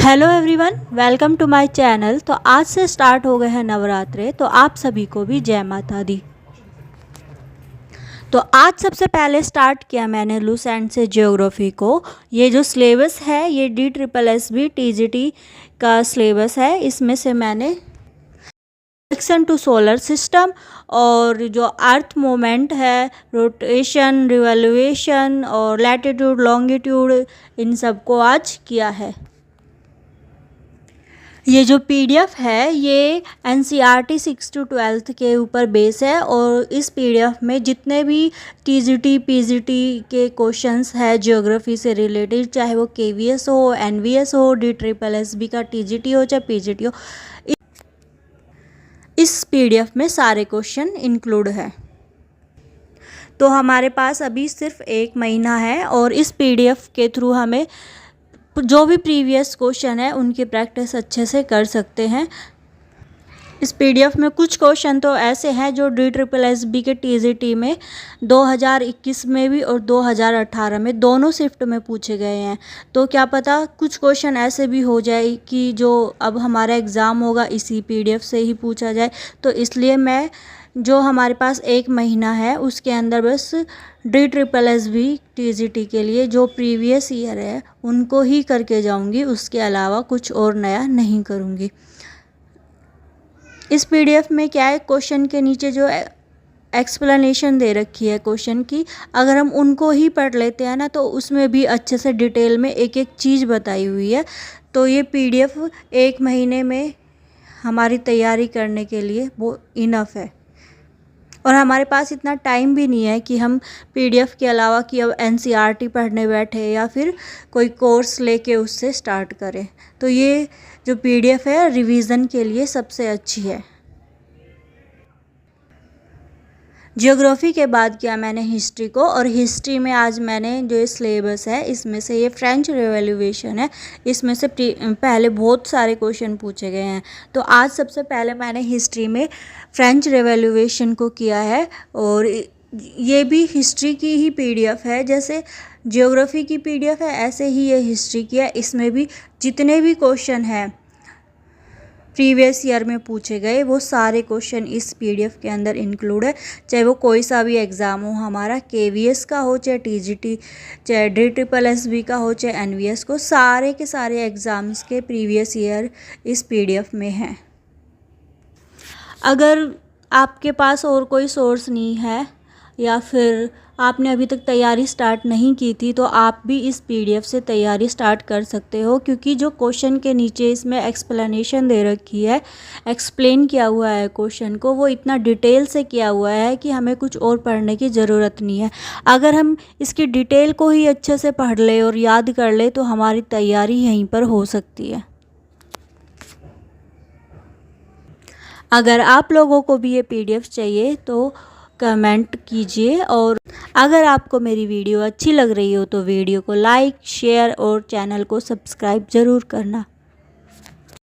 Hello everyone, welcome to my channel. तो आज से स्टार्ट हो गए हैं नवरात्रे, तो आप सभी को भी जय माता दी। तो आज सबसे पहले स्टार्ट किया मैंने लूसेंट से ज्योग्राफी को। ये जो सिलेबस है ये DSSB TGT का सिलेबस है। इसमें से मैंने इंट्रोडक्शन टू सोलर सिस्टम और जो अर्थ मूवमेंट है, रोटेशन, रिवॉल्यूशन और लैटिट्यूड लॉन्गिट्यूड, इन सब को आज किया है। ये जो PDF है ये NCERT 6 to 12 के ऊपर बेस है और इस PDF में जितने भी TGT PGT के क्वेश्चंस है ज्योग्राफी से रिलेटेड, चाहे वो KVS हो, NVS हो, DSSB का TGT हो चाहे PGT हो, इस PDF में सारे क्वेश्चन इंक्लूड है। तो हमारे पास अभी सिर्फ 1 महीना है और इस PDF के थ्रू हमें जो भी प्रीवियस क्वेश्चन है उनकी प्रैक्टिस अच्छे से कर सकते हैं। इस PDF में कुछ क्वेश्चन तो ऐसे हैं जो DSSB के TGT में 2021 में भी और 2018 में दोनों शिफ्ट में पूछे गए हैं। तो क्या पता कुछ क्वेश्चन ऐसे भी हो जाए कि जो अब हमारा एग्ज़ाम होगा इसी PDF से ही पूछा जाए। तो इसलिए मैं जो हमारे पास 1 महीना है उसके अंदर बस DSSB TGT के लिए जो प्रीवियस ईयर है उनको ही करके जाऊंगी, उसके अलावा कुछ और नया नहीं करूंगी। इस PDF में क्या है, क्वेश्चन के नीचे जो एक्सप्लेनेशन दे रखी है क्वेश्चन की, अगर हम उनको ही पढ़ लेते हैं ना तो उसमें भी अच्छे से डिटेल में एक एक चीज़ बताई हुई है। तो ये PDF 1 महीने में हमारी तैयारी करने के लिए वो इनफ है। और हमारे पास इतना टाइम भी नहीं है कि हम PDF के अलावा कि अब NCERT पढ़ने बैठे या फिर कोई कोर्स लेके उससे स्टार्ट करें। तो ये जो PDF है रिवीजन के लिए सबसे अच्छी है। ज्योग्राफी के बाद किया मैंने हिस्ट्री को, और हिस्ट्री में आज मैंने जो सिलेबस है इसमें से ये फ्रेंच रिवॉल्यूशन है, इसमें से पहले बहुत सारे क्वेश्चन पूछे गए हैं। तो आज सबसे पहले मैंने हिस्ट्री में फ्रेंच रिवॉल्यूशन को किया है और ये भी हिस्ट्री की ही PDF है। जैसे ज्योग्राफी की PDF है ऐसे ही ये हिस्ट्री की है। इसमें भी जितने भी क्वेश्चन हैं प्रीवियस ईयर में पूछे गए वो सारे क्वेश्चन इस PDF के अंदर इंक्लूड है। चाहे वो कोई सा भी एग्ज़ाम हो, हमारा KVS का हो चाहे TGT चाहे DSSB का हो चाहे NVS को, सारे के सारे एग्ज़ाम्स के प्रीवियस ईयर इस PDF में हैं। अगर आपके पास और कोई सोर्स नहीं है या फिर आपने अभी तक तैयारी स्टार्ट नहीं की थी तो आप भी इस PDF से तैयारी स्टार्ट कर सकते हो, क्योंकि जो क्वेश्चन के नीचे इसमें एक्सप्लेनेशन दे रखी है, एक्सप्लेन किया हुआ है क्वेश्चन को, वो इतना डिटेल से किया हुआ है कि हमें कुछ और पढ़ने की ज़रूरत नहीं है। अगर हम इसकी डिटेल को ही अच्छे से पढ़ ले और याद कर ले तो हमारी तैयारी यहीं पर हो सकती है। अगर आप लोगों को भी ये PDF चाहिए तो कमेंट कीजिए, और अगर आपको मेरी वीडियो अच्छी लग रही हो तो वीडियो को लाइक, शेयर और चैनल को सब्सक्राइब ज़रूर करना।